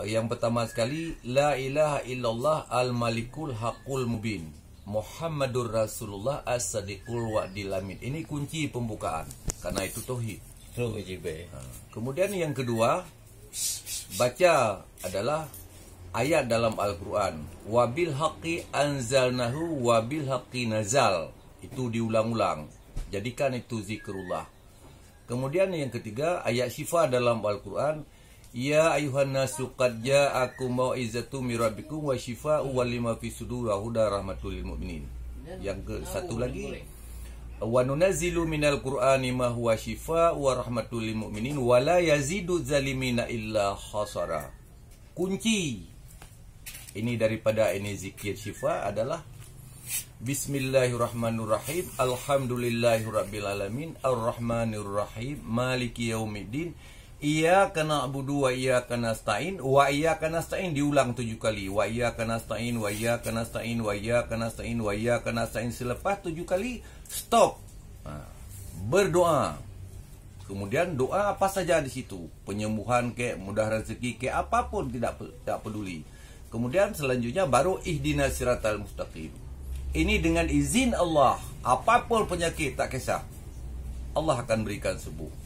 Yang pertama sekali, la ilaha illallah al-malikul haqqul mubin, Muhammadur Rasulullah as-sadiqul wa'dil amin. Ini kunci pembukaan, karena itu tauhid. Kemudian yang kedua, baca adalah ayat dalam Al-Quran. Wabil haqqi anzalnahu wabil haqqi nazal. Itu diulang-ulang. Jadikan itu zikrullah. Kemudian yang ketiga, ayat syifa dalam Al-Quran. Ya ayuhan nasu qad ja'akum mau'izatu mir rabbikum wa shifaa'u wa lima fi sudur wa huda rahmatul lil mu'minin. Yang ke satu lagi, wa nunazzilu minal qur'ani ma huwa shifaa'u wa rahmatul lil mu'minin wa la yazidu zalimina illa khasara. Kunci ini daripada ini zikir syifa adalah Bismillahirrahmanirrahim, alhamdulillahirabbil alamin, arrahmanirrahim, maliki yaumiddin, iyyaka na'budu wa iyyaka nasta'in, wa iyyaka nasta'in diulang 7 kali. Wa iyyaka nasta'in, wa iyyaka nasta'in, wa iyyaka nasta'in, wa iyyaka nasta'in. Selepas 7 kali stop. Berdoa. Kemudian doa apa saja di situ. Penyembuhan ke, mudah rezeki ke, apapun tidak peduli. Kemudian selanjutnya baru ihdinas siratal mustaqim. Ini dengan izin Allah, apapun penyakit tak kisah, Allah akan berikan sembuh.